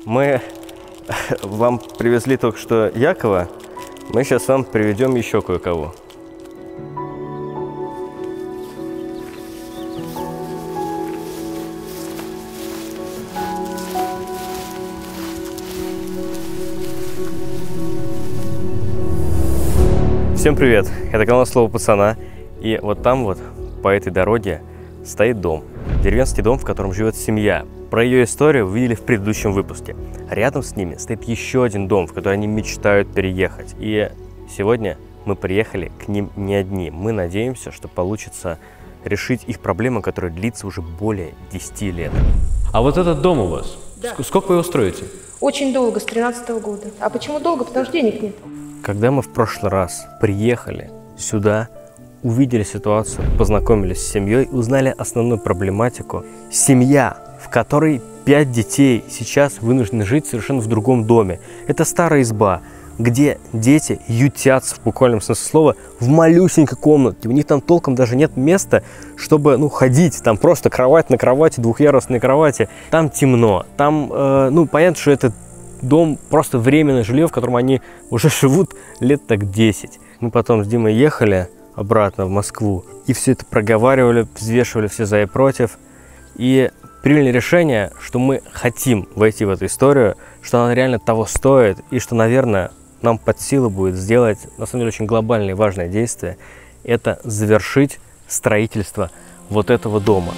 Мы вам привезли только что Якова. Мы сейчас вам приведем еще кое-кого. Всем привет! Это канал Слово Пацана. И вот там вот, по этой дороге, стоит дом. Деревенский дом, в котором живет семья. Про ее историю вы видели в предыдущем выпуске. Рядом с ними стоит еще один дом, в который они мечтают переехать. И сегодня мы приехали к ним не одни. Мы надеемся, что получится решить их проблему, которая длится уже более 10 лет. А вот этот дом у вас, да. Сколько вы его строите? Очень долго, с 13-го года. А почему долго? Потому что денег нет. Когда мы в прошлый раз приехали сюда, увидели ситуацию, познакомились с семьей, узнали основную проблематику. Семья, в которой 5 детей, сейчас вынуждены жить совершенно в другом доме. Это старая изба, где дети ютятся, в буквальном смысле слова, в малюсенькой комнатке. У них там толком даже нет места, чтобы ходить. Там просто кровать на кровати, двухъярусные кровати. Там темно. Там, понятно, что это дом просто временное жилье, в котором они уже живут лет так 10. Мы потом с Димой ехали обратно в Москву и все это проговаривали, взвешивали все за и против. И приняли решение, что мы хотим войти в эту историю, что она реально того стоит, и что, наверное, нам под силу будет сделать, на самом деле, очень глобальное и важное действие. Это завершить строительство вот этого дома.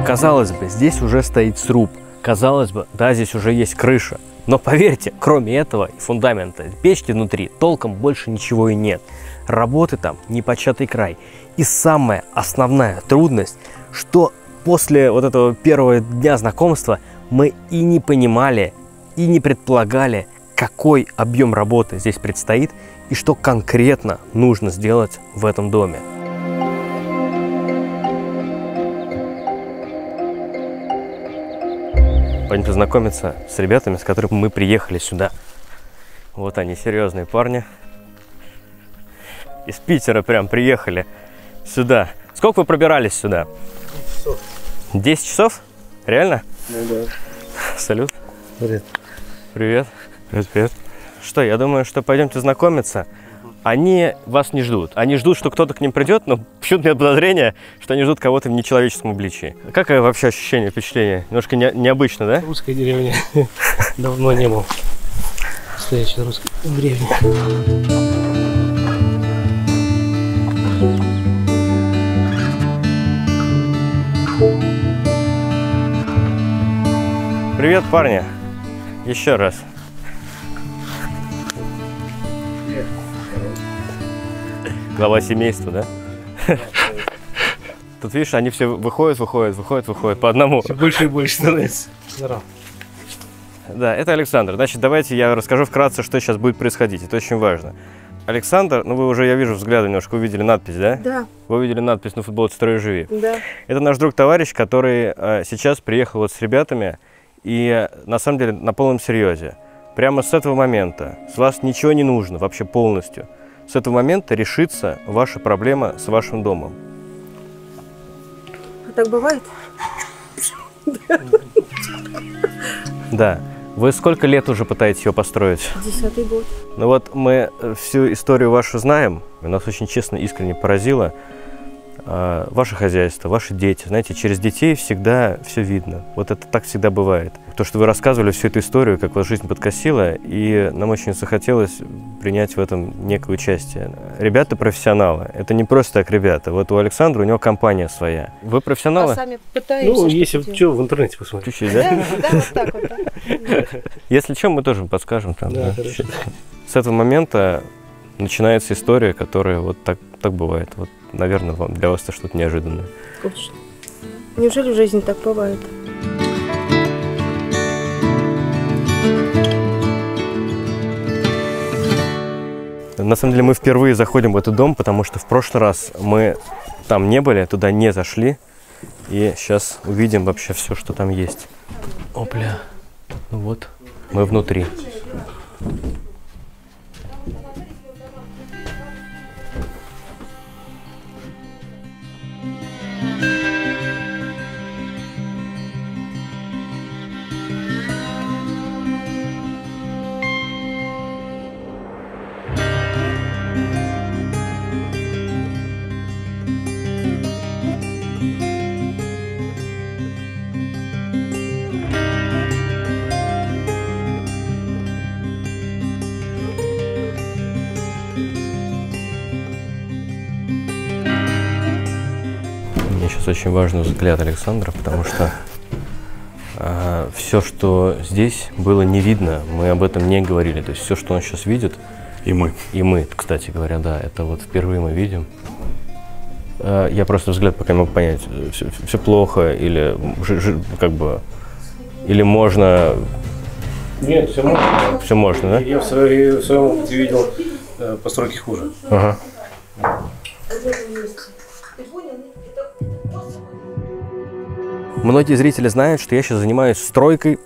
Казалось бы, здесь уже стоит сруб. Казалось бы, да, здесь уже есть крыша. Но поверьте, кроме этого и фундамента, печки внутри, толком больше ничего и нет. Работы там непочатый край. И самая основная трудность, что после вот этого первого дня знакомства мы и не понимали, и не предполагали, какой объем работы здесь предстоит и что конкретно нужно сделать в этом доме. Пойдем познакомиться с ребятами, с которыми мы приехали сюда. Вот они, серьезные парни. Из Питера прям приехали сюда. Сколько вы пробирались сюда? 10 часов. 10 часов? Реально? Ну да. Салют. Привет. Привет. Привет, привет. Что, я думаю, что пойдемте знакомиться. Они вас не ждут. Они ждут, что кто-то к ним придет, но почему-то нет подозрения, что они ждут кого-то в нечеловеческом обличии. Какое вообще ощущение, впечатление? Немножко необычно, да? Русская деревня. Давно не был. Настоящая русская деревня. Привет, парни. Еще раз. Глава семейства, да? Тут, видишь, они все выходят по одному. Все больше и больше становится. Здорово. Да, это Александр. Значит, давайте я расскажу вкратце, что сейчас будет происходить. Это очень важно. Александр, вы уже, я вижу, взглядом немножко увидели надпись, да? Да. Вы увидели надпись на футболке «Строй и живи». Да. Это наш друг-товарищ, который сейчас приехал вот с ребятами и, на самом деле, на полном серьезе. Прямо с этого момента с вас ничего не нужно, вообще полностью. С этого момента решится ваша проблема с вашим домом. А так бывает? Да. Вы сколько лет уже пытаетесь ее построить? 10-й год. Ну вот мы всю историю вашу знаем. И нас очень честно, искренне поразило ваше хозяйство, ваши дети. Знаете, через детей всегда все видно. Вот это так всегда бывает. То, что вы рассказывали всю эту историю, как вас жизнь подкосила, и нам очень захотелось принять в этом некое участие. Ребята профессионалы. Это не просто так ребята. Вот у Александра, у него компания своя. Вы профессионалы? А сами пытаемся. Ну, если что, в интернете посмотреть. Чуть-чуть, да? Да, вот так вот. Да. Если что, мы тоже подскажем там. Да, Да. хорошо. С этого момента начинается история, которая вот так бывает. Вот, наверное, для вас это что-то неожиданное. Точно. Неужели в жизни так бывает? На самом деле мы впервые заходим в этот дом, потому что в прошлый раз мы там не были, туда не зашли. И сейчас увидим вообще все, что там есть. Опля. Ну вот, мы внутри. Сейчас очень важный взгляд Александра, потому что все, что здесь, было не видно, мы об этом не говорили. То есть все, что он сейчас видит, и мы, кстати говоря, да, это вот впервые мы видим. Я просто взгляд пока не могу понять, все плохо или как бы, или можно. Нет, все можно. Все можно, да? Я в своем опыте видел постройки хуже. Ага. Многие зрители знают, что я сейчас занимаюсь стройкой,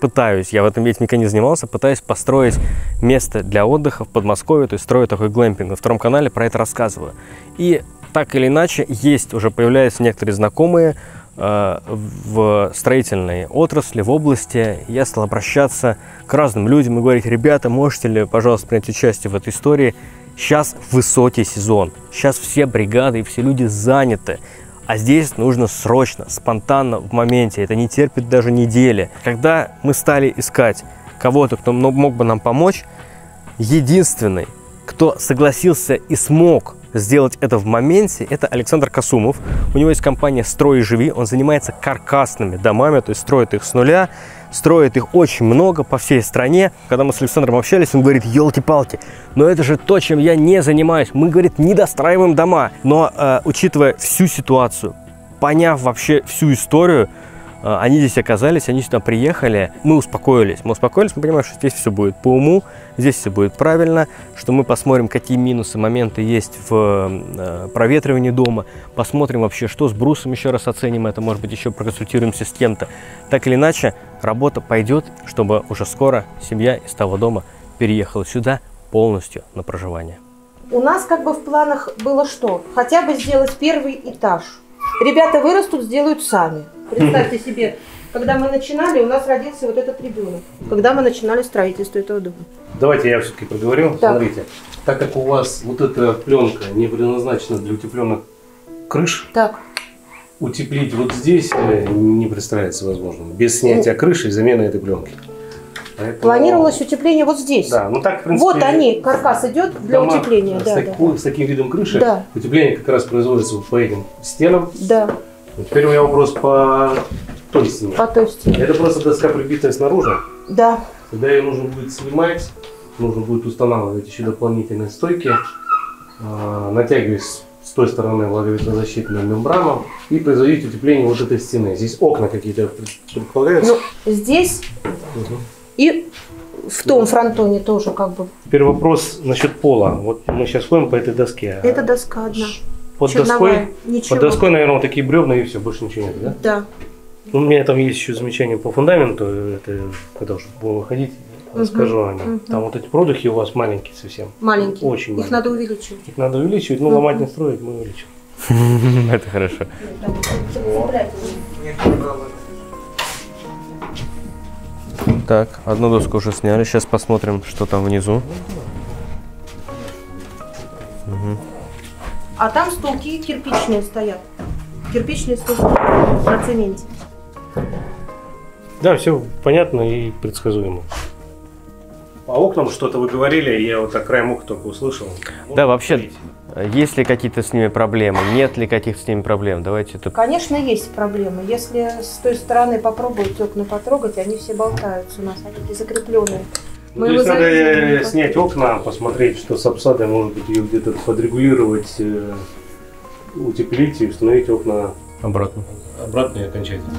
я в этом ведь никогда не занимался, пытаюсь построить место для отдыха в Подмосковье, то есть строю такой глэмпинг. На втором канале про это рассказываю. И так или иначе, уже появляются некоторые знакомые в строительной отрасли, в области. Я стал обращаться к разным людям и говорить: ребята, можете ли, пожалуйста, принять участие в этой истории? Сейчас высокий сезон, сейчас все бригады и все люди заняты. А здесь нужно срочно, спонтанно, в моменте. Это не терпит даже недели. Когда мы стали искать кого-то, кто мог бы нам помочь, единственный, кто согласился и смог сделать это в моменте, это Александр Касумов. У него есть компания «Строй и живи». Он занимается каркасными домами, то есть строит их с нуля. Строит их очень много по всей стране. Когда мы с Александром общались, он говорит: елки-палки, но это же то, чем я не занимаюсь. Мы, говорит, не достраиваем дома. Но учитывая всю ситуацию, поняв вообще всю историю, они здесь оказались, они сюда приехали, мы успокоились, мы понимаем, что здесь все будет по уму, здесь все будет правильно, что мы посмотрим, какие минусы, моменты есть в проветривании дома, посмотрим вообще, что с брусом, еще раз оценим это, может быть, еще проконсультируемся с кем-то. Так или иначе, работа пойдет, чтобы уже скоро семья из того дома переехала сюда полностью на проживание. У нас как бы в планах было что? Хотя бы сделать первый этаж. Ребята вырастут, сделают сами. Представьте себе, когда мы начинали, у нас родился вот этот ребенок. Когда мы начинали строительство этого дома. Давайте я все-таки проговорю. Так. Смотрите, так как у вас вот эта пленка не предназначена для утепленных крыш, Так. утеплить вот здесь не представляется возможным. Без снятия крыши и замены этой пленки. Поэтому... Планировалось утепление вот здесь. Да, ну так, в принципе, Вот они, каркас идет для утепления. С таким видом крыши Да. утепление как раз производится по этим стенам. Да. Теперь у меня вопрос по той стене. По той стене. Это просто доска, прибитая снаружи. Да. Когда ее нужно будет снимать, нужно будет устанавливать еще дополнительные стойки, натягивать с той стороны влаговетрозащитную мембрану и производить утепление вот этой стены. Здесь окна какие-то предполагаются? Ну, здесь и в том фронтоне тоже как бы. Теперь вопрос насчет пола. Вот мы сейчас ходим по этой доске. Это доска одна. Под черновая. доской, Ничего. под доской, наверное, вот такие бревна и все, больше ничего нет, да? Да. Ну, у меня там есть еще замечания по фундаменту, это когда уже будем выходить, расскажу о нем. Там вот эти продухи у вас маленькие совсем. Маленькие. Очень Их маленькие. надо увеличивать. Их надо увеличивать, ну ломать не строить, мы увеличим. Это хорошо. Так, одну доску уже сняли, сейчас посмотрим, что там внизу. А там столки кирпичные стоят. Кирпичные столки на цементе. Да, все понятно и предсказуемо. По окнам что-то вы говорили, я вот так краем уха только услышал. Да, вообще, есть ли какие-то с ними проблемы, нет ли каких-то с ними проблем? Давайте тут... Конечно, есть проблемы. Если с той стороны попробовать окна потрогать, они все болтаются у нас, они такие закрепленные. Ну, то есть надо снять окна, посмотреть, что с обсадой, может быть, ее где-то подрегулировать, утеплить и установить окна Обратно. обратно и окончательно.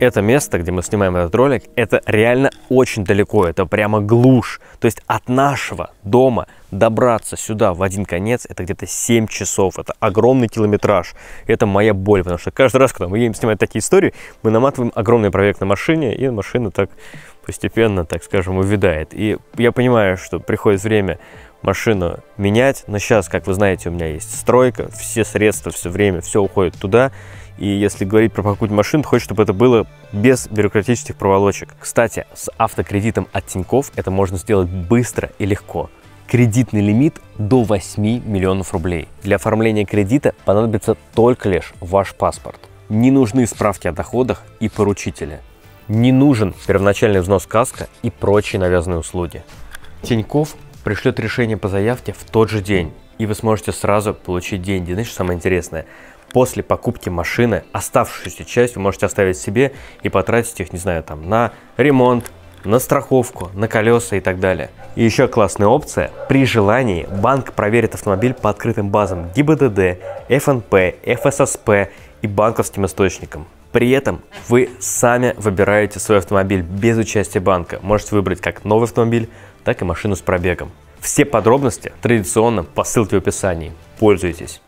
это место, где мы снимаем этот ролик, это реально очень далеко, это прямо глушь. То есть от нашего дома добраться сюда в один конец, это где-то 7 часов, это огромный километраж. Это моя боль, потому что каждый раз, когда мы едем снимать такие истории, мы наматываем огромный пробег на машине, и машина так постепенно, так скажем, увядает. И я понимаю, что приходит время машину менять, но сейчас, как вы знаете, у меня есть стройка, все средства, все время, все уходит туда. И если говорить про покупку машин, то хочется, чтобы это было без бюрократических проволочек. Кстати, с автокредитом от Тинькофф это можно сделать быстро и легко. Кредитный лимит до 8 миллионов рублей. Для оформления кредита понадобится только лишь ваш паспорт. Не нужны справки о доходах и поручители. Не нужен первоначальный взнос КАСКО и прочие навязанные услуги. Тинькофф пришлет решение по заявке в тот же день, и вы сможете сразу получить деньги. Знаете, что самое интересное? После покупки машины оставшуюся часть вы можете оставить себе и потратить их, не знаю, там, на ремонт, на страховку, на колеса и так далее. И еще классная опция. При желании банк проверит автомобиль по открытым базам ГИБДД, ФНП, ФССП и банковским источникам. При этом вы сами выбираете свой автомобиль без участия банка. Можете выбрать как новый автомобиль, так и машину с пробегом. Все подробности традиционно по ссылке в описании. Пользуйтесь.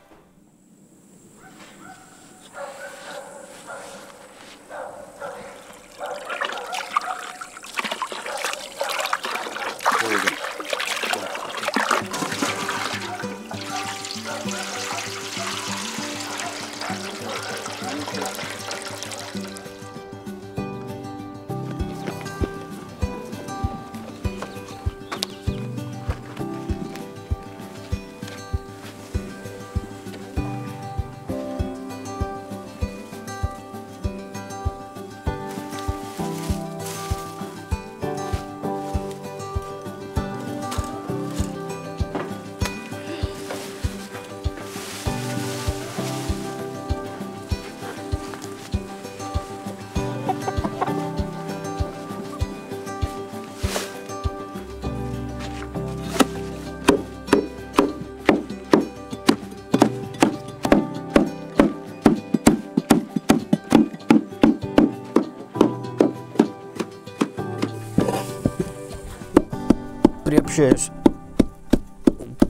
Приобщаюсь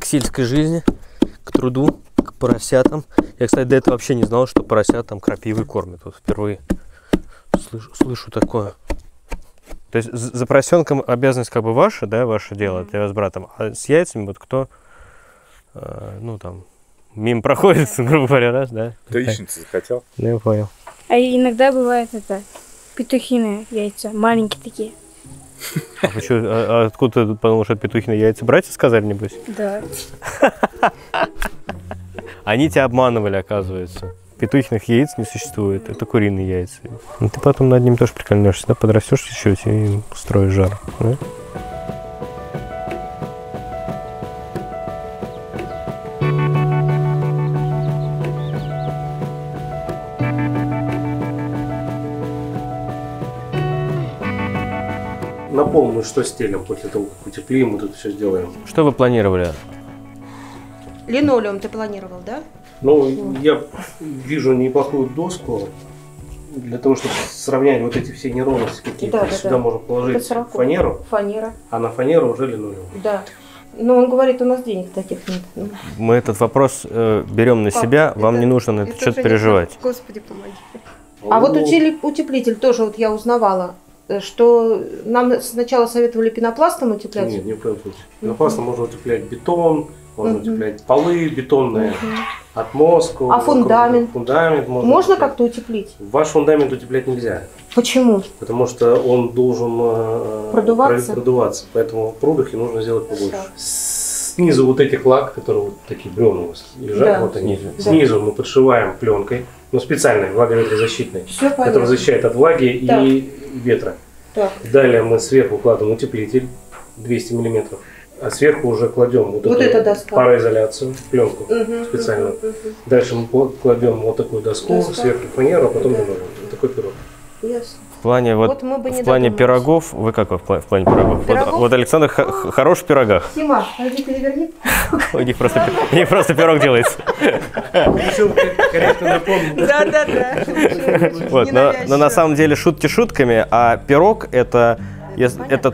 к сельской жизни, к труду, к поросятам. Я, кстати, до этого вообще не знал, что поросят там крапивой кормят. Вот впервые слышу такое. То есть за поросенком обязанность как бы ваша, да, ваше дело, для вас с братом. А с яйцами вот кто, ну там, мимо проходит, грубо говоря, раз, да? Ты яичницу захотел? Ну, я понял. А иногда бывает это петухиные яйца, маленькие такие. А почему, откуда ты подумал, что это петухиные яйца? Братья сказали, небось? Да. Они тебя обманывали, оказывается. Петухиных яиц не существует, это куриные яйца. Ну, ты потом над ним тоже прикольнешься, да? Подрастешь чуть-чуть и строишь жар, да? На пол мы что стелим после того, как утеплим, вот это все сделаем. Что вы планировали? Линолеум ты планировал, да? Ну, я вижу неплохую доску. Для того, чтобы сравнять вот эти все неровности какие-то, сюда можно положить фанеру, а на фанеру уже линолеум. Да. Но он говорит, у нас денег таких нет. Мы этот вопрос берем на себя, вам не нужно на этот счет переживать. Господи, помоги. А вот утеплитель тоже вот я узнавала, что нам сначала советовали пенопластом утеплять. Нет, ни в коем случае. Пенопластом можно утеплять бетон, можно утеплять полы бетонные, отмостку. А фундамент? Фундамент можно как-то утеплить? Ваш фундамент утеплять нельзя. Почему? Потому что он должен продуваться. Поэтому продухи нужно сделать побольше. Снизу вот этих лак, которые вот такие бревна у вас лежат, да, вот они. Да. Снизу мы подшиваем пленкой, ну специальной, влаговетрозащитной, которая защищает от влаги и ветра. Так. Далее мы сверху кладем утеплитель 200 мм, а сверху уже кладем вот эту пароизоляцию, пленку специальную. Дальше мы кладем вот такую доску, сверху фанеру, а потом вот такой пирог. Ясно. плане, Вот мы бы не в плане додумались. пирогов, вы как в плане пирогов? Пирогов? Вот Александр хорош в пирогах. Сима, пойди переверни. У них просто пирог делается. Решил корректно напомнить. Да. Вот, но на самом деле шутки шутками, а пирог это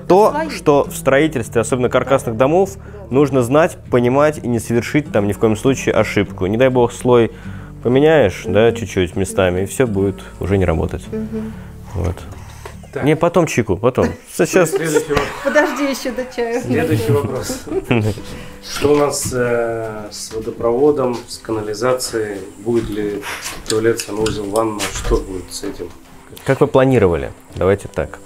то, что в строительстве, особенно каркасных домов, нужно знать, понимать и не совершить там ни в коем случае ошибку. Не дай бог слой поменяешь, да, чуть-чуть местами, и все будет уже не работать. Вот. Так. Не, потом чайку, потом. Сейчас. Подожди еще до чая. Следующий вопрос. Что у нас с водопроводом, с канализацией? Будет ли туалет, санузел, ванна? Что будет с этим? Как вы планировали? Давайте так.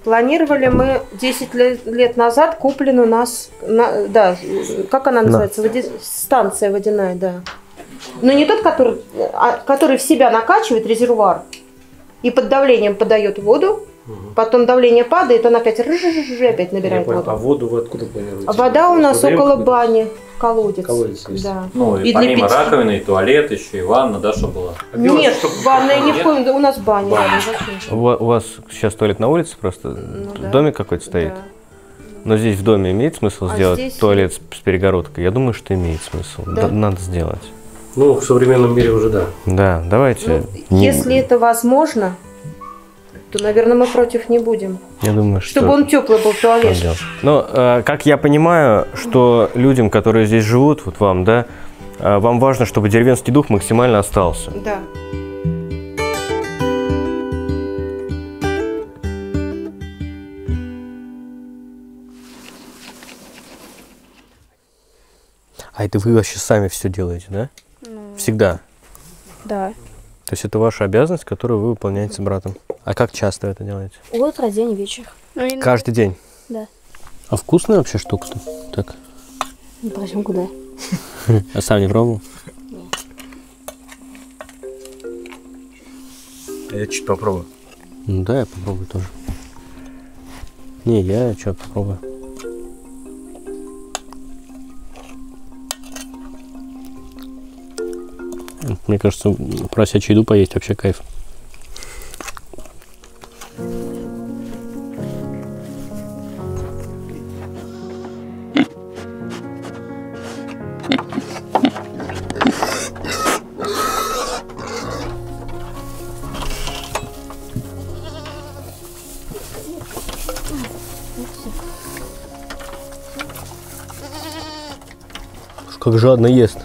Планировали мы 10 лет назад, куплен у нас, да, как она называется, станция водяная, да. Но не тот, который в себя накачивает резервуар и под давлением подает воду, потом давление падает, он опять опять набирает А воду. воду вы откуда планируете? А вода у нас Подаем около куда-то? бани, колодец. Колодец есть. Да. Ну, и И для помимо питья. раковины, и туалет еще, и ванна, да, что было? А делать, Нет, чтобы- ванная ни в Нет? коем, у нас баня. Баня. рядом, зачем? У вас сейчас туалет на улице просто? да. Домик какой-то стоит? Да. Но здесь в доме имеет смысл А сделать здесь- туалет с перегородкой? Я думаю, что имеет смысл. Да? Надо сделать. Ну, в современном мире уже да. Да, давайте. Ну, Не- если это возможно, то, наверное, мы против не будем. Я думаю, что... Чтобы он теплый был туалет. делать. Но, как я понимаю, что людям, которые здесь живут, вот вам, да, вам важно, чтобы деревенский дух максимально остался. Да. А это вы вообще сами все делаете, да? Всегда. Да. То есть это ваша обязанность, которую вы выполняете с братом. А как часто вы это делаете? Утро, день, вечер. Каждый день? Да. А вкусная вообще штука-то? Так. Ну, пойдем куда? А сам не пробовал? Я чуть попробую. Ну да, я попробую тоже. Не, я что попробую. Мне кажется, просячую еду поесть вообще кайф. Как жадно ест.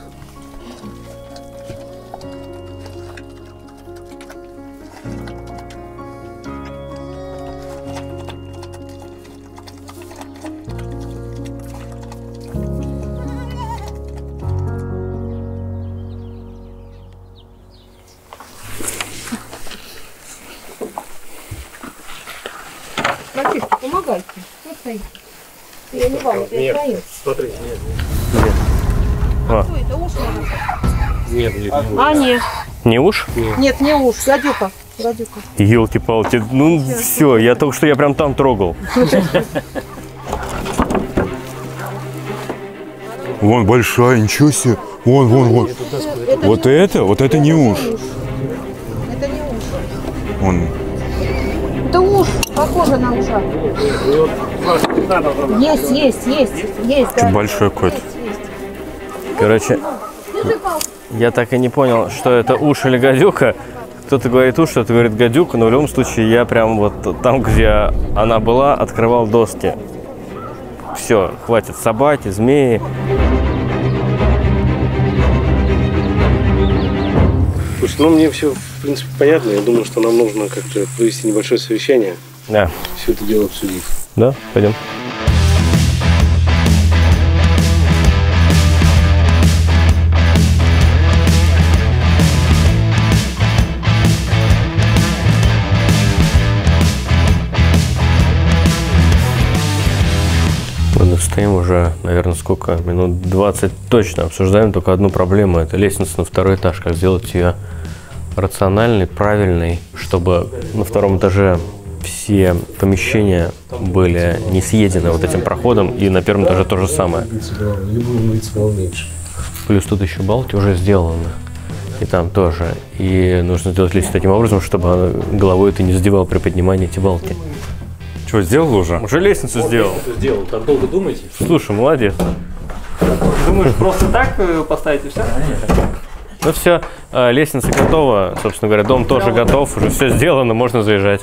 Мальчишки, помогайте. Что стоите? Я не вам, я стою. Смотри, нет. Что это, уж надо? Нет, нет. А, нет. Не уж? Нет, не уж. Гадюка. Гадюка. Елки-палки. Ну все, я только что я прям там трогал. Вон большая, ничего себе. Вон, вон, вон. Вот это не уж. Это не уж. Вон. Это уж. Похоже на уша. Есть. Да. Большой какой-то. Короче, я так и не понял, что это уж или гадюка. Кто-то говорит уж, кто-то говорит гадюка, но в любом случае я прям вот там, где она была, открывал доски. Все, хватит собаки, змеи. Слушай, ну мне все, в принципе, понятно. Я думаю, что нам нужно как-то провести небольшое совещание, Да, все это дело обсудить. да, пойдем. Мы стоим уже, наверное, сколько? Минут 20 точно. Обсуждаем только одну проблему. Это лестница на второй этаж. Как сделать ее рациональной, правильной, чтобы на втором этаже все помещения были не съедены вот этим проходом, и на первом этаже то же самое. Либо улица было меньше. Плюс тут еще балки уже сделаны. И там тоже. И нужно сделать лестницу таким образом, чтобы головой ты не задевал при поднимании эти балки. Что, сделал уже? Уже лестницу сделал. Сделал. Так долго думаете? Слушай, молодец. Думаешь, просто так поставить и все? Ну все, лестница готова. Собственно говоря, дом тоже готов. Уже все сделано, можно заезжать.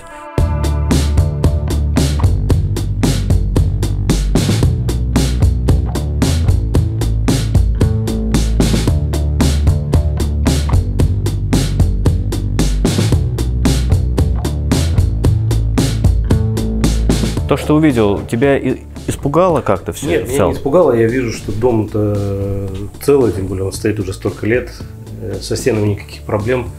То, что увидел, тебя испугало как-то все? Нет, меня не испугало. Я вижу, что дом-то целый, тем более он стоит уже столько лет. Со стенами никаких проблем.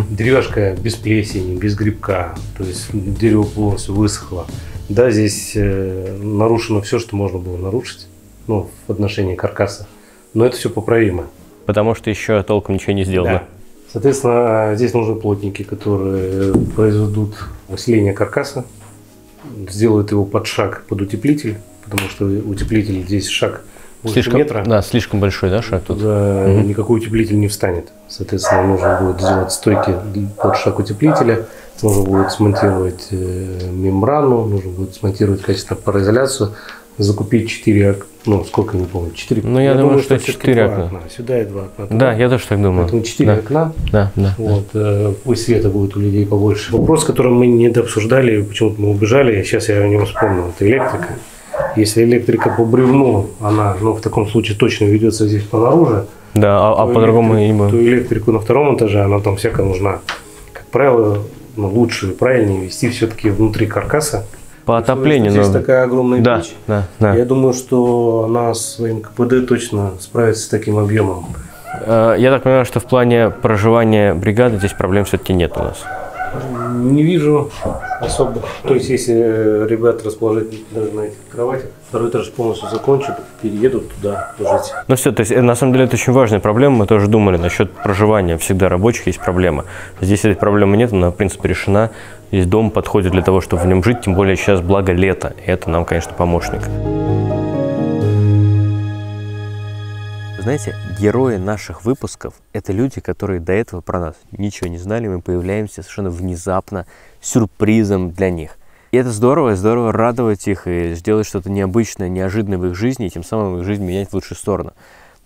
Деревяшка без плесени, без грибка. То есть дерево полностью высохло. Да, здесь нарушено все, что можно было нарушить, ну, в отношении каркаса. Но это все поправимо. Потому что еще толком ничего не сделано. Да. Соответственно, здесь нужны плотники, которые произведут усиление каркаса, сделают его под шаг, под утеплитель, потому что утеплитель здесь шаг больше метра. Да, слишком большой, да, шаг тут? Туда никакой утеплитель не встанет. Соответственно, нужно будет сделать стойки под шаг утеплителя, нужно будет смонтировать мембрану, нужно будет смонтировать качественную пароизоляцию, закупить 4, ну, сколько, не помню, 4. Ну, я думаю, что 4 окна. Сюда и 2 окна. Да, я тоже так думаю. Поэтому 4 окна. Да. Вот, пусть света будет у людей побольше. Вопрос, который мы не дообсуждали, почему-то мы убежали, сейчас я о нем вспомнил, это электрика. Если электрика по бревну, она, ну, в таком случае точно ведется здесь понаружи. Да, а по-другому и мы. То электрику на втором этаже, она там всякая нужна. Как правило, ну, лучше и правильнее вести все-таки внутри каркаса. По отоплению. Здесь такая огромная печь. Да. Я думаю, что она своим КПД точно справится с таким объемом. Я так понимаю, что в плане проживания бригады здесь проблем все-таки нет у нас. Не вижу особо. То есть, если ребят расположить даже на этих кроватях, второй этаж полностью закончат, переедут туда жить. Ну все, то есть на самом деле это очень важная проблема. Мы тоже думали насчет проживания. Всегда рабочих есть проблема. Здесь этой проблемы нет, она в принципе решена. Здесь дом подходит для того, чтобы в нем жить, тем более сейчас благо лето. И это нам, конечно, помощник. Знаете, герои наших выпусков – это люди, которые до этого про нас ничего не знали. Мы появляемся совершенно внезапно, сюрпризом для них. И это здорово, здорово радовать их и сделать что-то необычное, неожиданное в их жизни, и тем самым их жизнь менять в лучшую сторону.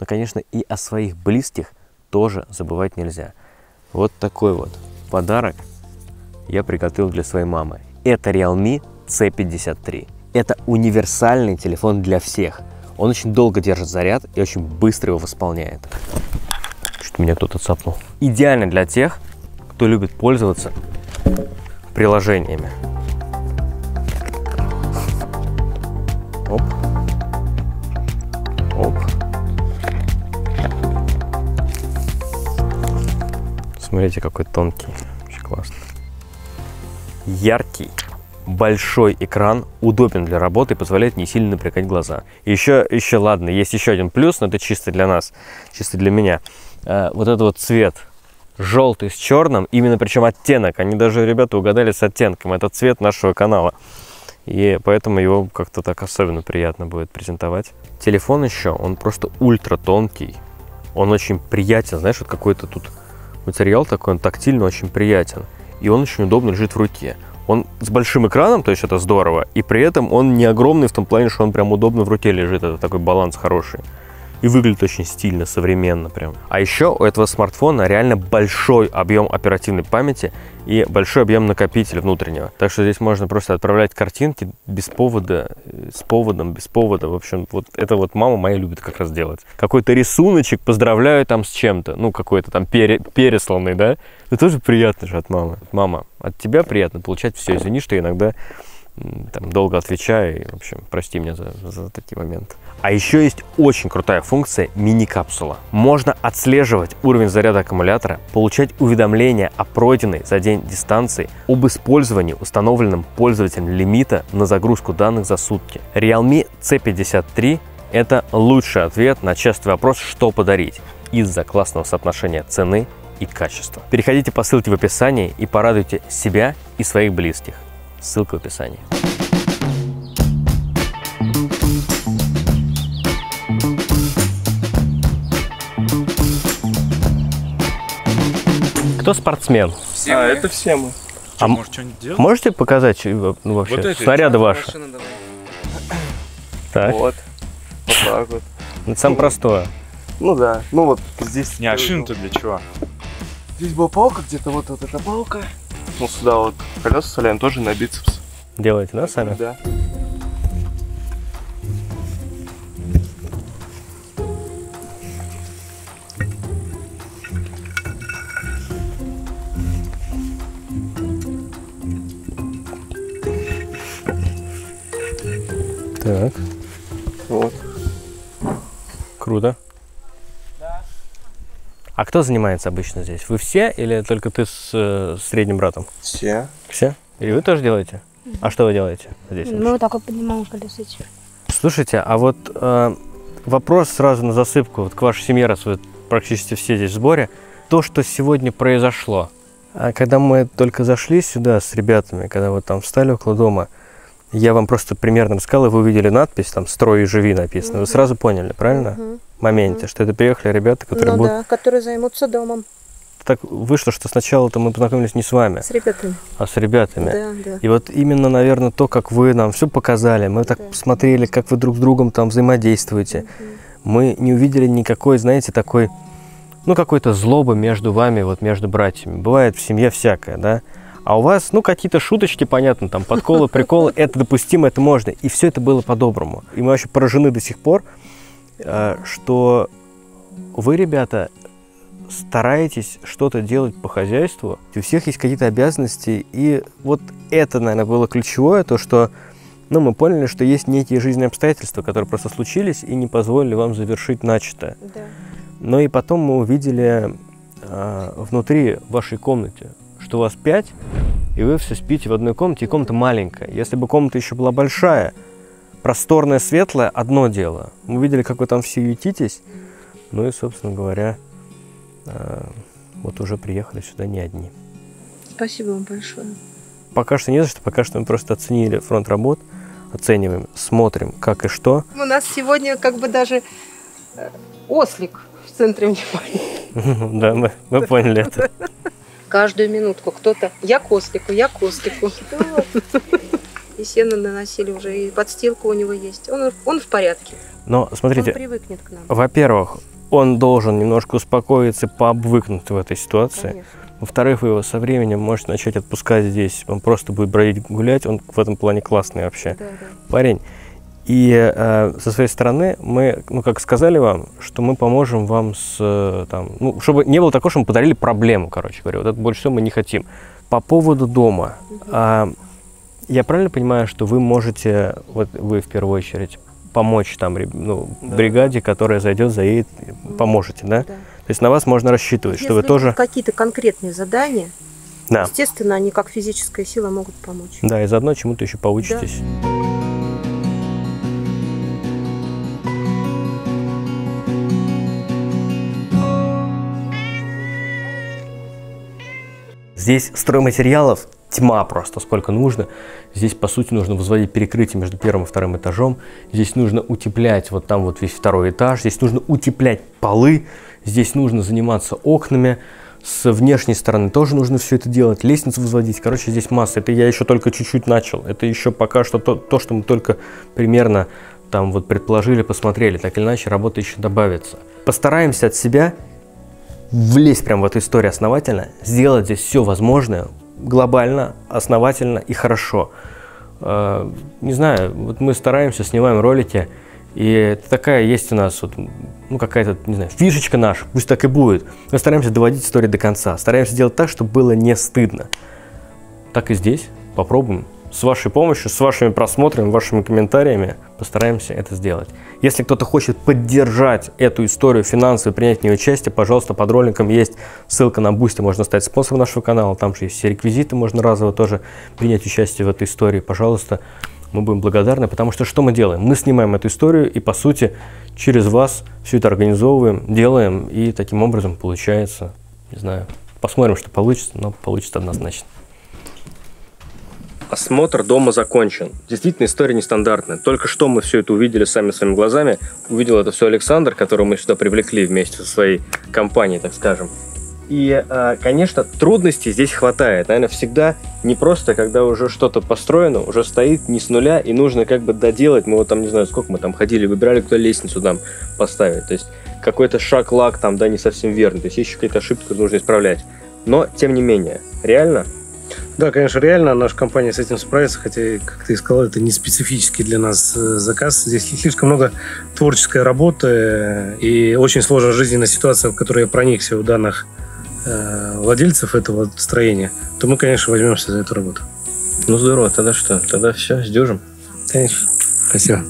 Но, конечно, и о своих близких тоже забывать нельзя. Вот такой вот подарок я приготовил для своей мамы. Это Realme C53. Это универсальный телефон для всех. Он очень долго держит заряд и очень быстро его восполняет. Что-то меня кто-то цапнул. Идеально для тех, кто любит пользоваться приложениями. Оп. Оп. Смотрите, какой тонкий. Очень классно. Яркий. Большой экран, удобен для работы и позволяет не сильно напрягать глаза. Еще ладно, есть еще один плюс, но это чисто для нас, чисто для меня. Вот этот вот цвет, желтый с черным, именно причем оттенок. Они даже, ребята, угадали с оттенком. Это цвет нашего канала. И поэтому его как-то так особенно приятно будет презентовать. Телефон еще, он просто ультра тонкий. Он очень приятен, знаешь, вот какой-то тут материал такой, он тактильно очень приятен. И он очень удобно лежит в руке. Он с большим экраном, то есть это здорово, и при этом он не огромный в том плане, что он прям удобно в руке лежит, это такой баланс хороший. И выглядит очень стильно, современно прям. А еще у этого смартфона реально большой объем оперативной памяти и большой объем накопителя внутреннего. Так что здесь можно просто отправлять картинки без повода, с поводом, без повода. В общем, вот это вот мама моя любит как раз делать. Какой-то рисуночек, поздравляю там с чем-то, ну какой-то там пересланный, да? Это тоже приятно же от мамы. Мама, от тебя приятно получать все. Извини, что я иногда там долго отвечаю, и, в общем, прости меня за такие моменты. А еще есть очень крутая функция мини-капсула. Можно отслеживать уровень заряда аккумулятора, получать уведомления о пройденной за день дистанции, об использовании установленным пользователем лимита на загрузку данных за сутки. Realme C53 – это лучший ответ на частый вопрос, что подарить, из-за классного соотношения цены и качества. Переходите по ссылке в описании и порадуйте себя и своих близких. Ссылка в описании. кто спортсмен? Это все мы. Что, может, что-нибудь делать? Можете показать ну, вообще Вот это снаряды ваши? Так, Вот. Вот так вот. это самое простое. Ну да. Ну вот здесь. Не, а шина-то для чего? Здесь была палка, где-то вот эта палка. Ну сюда вот колеса вставляем тоже на бицепс. Делаете, да, сами? Да. Так, Вот. круто. А кто занимается обычно здесь? Вы все или только ты с средним братом? Все. Все? Или вы тоже делаете? А что вы делаете здесь? Мы вот так вот поднимаем колеса эти. Слушайте, а вот вопрос сразу на засыпку, вот к вашей семье, раз вы практически все здесь в сборе. То, что сегодня произошло, когда мы только зашли сюда с ребятами, когда вы там встали около дома, я вам просто примерно рассказал, и вы увидели надпись, там «Строй и живи» написано. Вы сразу поняли, правильно? В моменте, что это приехали ребята, которые будут... да, которые займутся домом. Так вышло, что сначала-то мы познакомились не с вами, С ребятами. а с ребятами. Да, да. И вот именно, наверное, то, как вы нам все показали, мы так посмотрели, как вы друг с другом там взаимодействуете. Мы не увидели никакой, знаете, такой, ну, какой-то злобы между вами, вот между братьями. Бывает в семье всякое, да? А у вас, ну, какие-то шуточки, понятно, там, подколы, приколы, это допустимо, это можно. И все это было по-доброму. И мы вообще поражены до сих пор, что вы, ребята, стараетесь что-то делать по хозяйству. У всех есть какие-то обязанности. И вот это, наверное, было ключевое, то, что, ну, мы поняли, что есть некие жизненные обстоятельства, которые просто случились и не позволили вам завершить начатое. Да. Но и потом мы увидели внутри вашей комнаты, что у вас 5, и вы все спите в одной комнате, и комната маленькая. Если бы комната еще была большая, просторная, светлая, одно дело. Мы видели, как вы там все ютитесь, ну и, собственно говоря, вот уже приехали сюда не одни. Спасибо вам большое. Пока что не за что, пока что мы просто оценили фронт работ, оцениваем, смотрим, как и что. У нас сегодня как бы даже ослик в центре внимания. Да, мы поняли это. Каждую минутку кто-то я к ослику. И сено наносили уже, и подстилка у него есть. Он в порядке. Но смотрите, Он привыкнет к нам. во-первых, он должен немножко успокоиться, пообвыкнуть в этой ситуации. Конечно. Во-вторых, вы его со временем можете начать отпускать здесь. Он просто будет бродить, гулять. Он в этом плане классный вообще Да. парень. И со своей стороны мы, ну, как сказали вам, что мы поможем вам с, там, ну, чтобы не было такого, что мы подарили проблему, короче говоря. Вот это больше всего мы не хотим. По поводу дома. Я правильно понимаю, что вы можете, вот вы в первую очередь, помочь там, ну, бригаде, которая зайдет, заедет, поможете, да? Да. То есть на вас можно рассчитывать, что вы Если тоже... будут какие-то конкретные задания, Да. естественно, они как физическая сила могут помочь. Да, и заодно чему-то еще поучитесь. Здесь стройматериалов тьма просто, сколько нужно. Здесь, по сути, нужно возводить перекрытие между первым и вторым этажом. Здесь нужно утеплять вот там вот весь второй этаж. Здесь нужно утеплять полы. Здесь нужно заниматься окнами. С внешней стороны тоже нужно все это делать. Лестницу возводить. Короче, здесь масса. Это я еще только чуть-чуть начал. Это еще пока что то, что мы только примерно там вот предположили, посмотрели. Так или иначе, работа еще добавится. Постараемся от себя влезть прямо в эту историю основательно, сделать здесь все возможное, глобально, основательно и хорошо. Не знаю, вот мы стараемся, снимаем ролики, и это такая есть у нас вот, ну, какая-то, не знаю, фишечка наша, пусть так и будет. Мы стараемся доводить историю до конца, стараемся сделать так, чтобы было не стыдно. Так и здесь, попробуем. С вашей помощью, с вашими просмотрами, вашими комментариями постараемся это сделать. Если кто-то хочет поддержать эту историю финансово и принять в ней участие, пожалуйста, под роликом есть ссылка на Boosty, можно стать спонсором нашего канала, там же есть все реквизиты, можно разово тоже принять участие в этой истории. Пожалуйста, мы будем благодарны, потому что что мы делаем? Мы снимаем эту историю и, по сути, через вас все это организовываем, делаем, и таким образом получается, не знаю, посмотрим, что получится, но получится однозначно. Осмотр дома закончен. Действительно, история нестандартная. Только что мы все это увидели сами своими глазами. Увидел это все Александр, которого мы сюда привлекли вместе со своей компанией, так скажем. И, конечно, трудностей здесь хватает. Наверное, всегда не просто, когда уже что-то построено, уже стоит не с нуля, и нужно как бы доделать. Мы вот там, не знаю, сколько мы там ходили, выбирали, кто лестницу там поставить. То есть какой-то шаг-лаг там, да, не совсем верный. То есть есть еще какие-то ошибки, которые нужно исправлять. Но, тем не менее, реально? Да, конечно, реально наша компания с этим справится, хотя, как ты сказал, это не специфический для нас заказ. Здесь слишком много творческой работы и очень сложная жизненная ситуация, в которой я проникся у данных владельцев этого строения, то мы, конечно, возьмемся за эту работу. Ну, здорово. Тогда что? Тогда все, сдюжим. Конечно. Спасибо.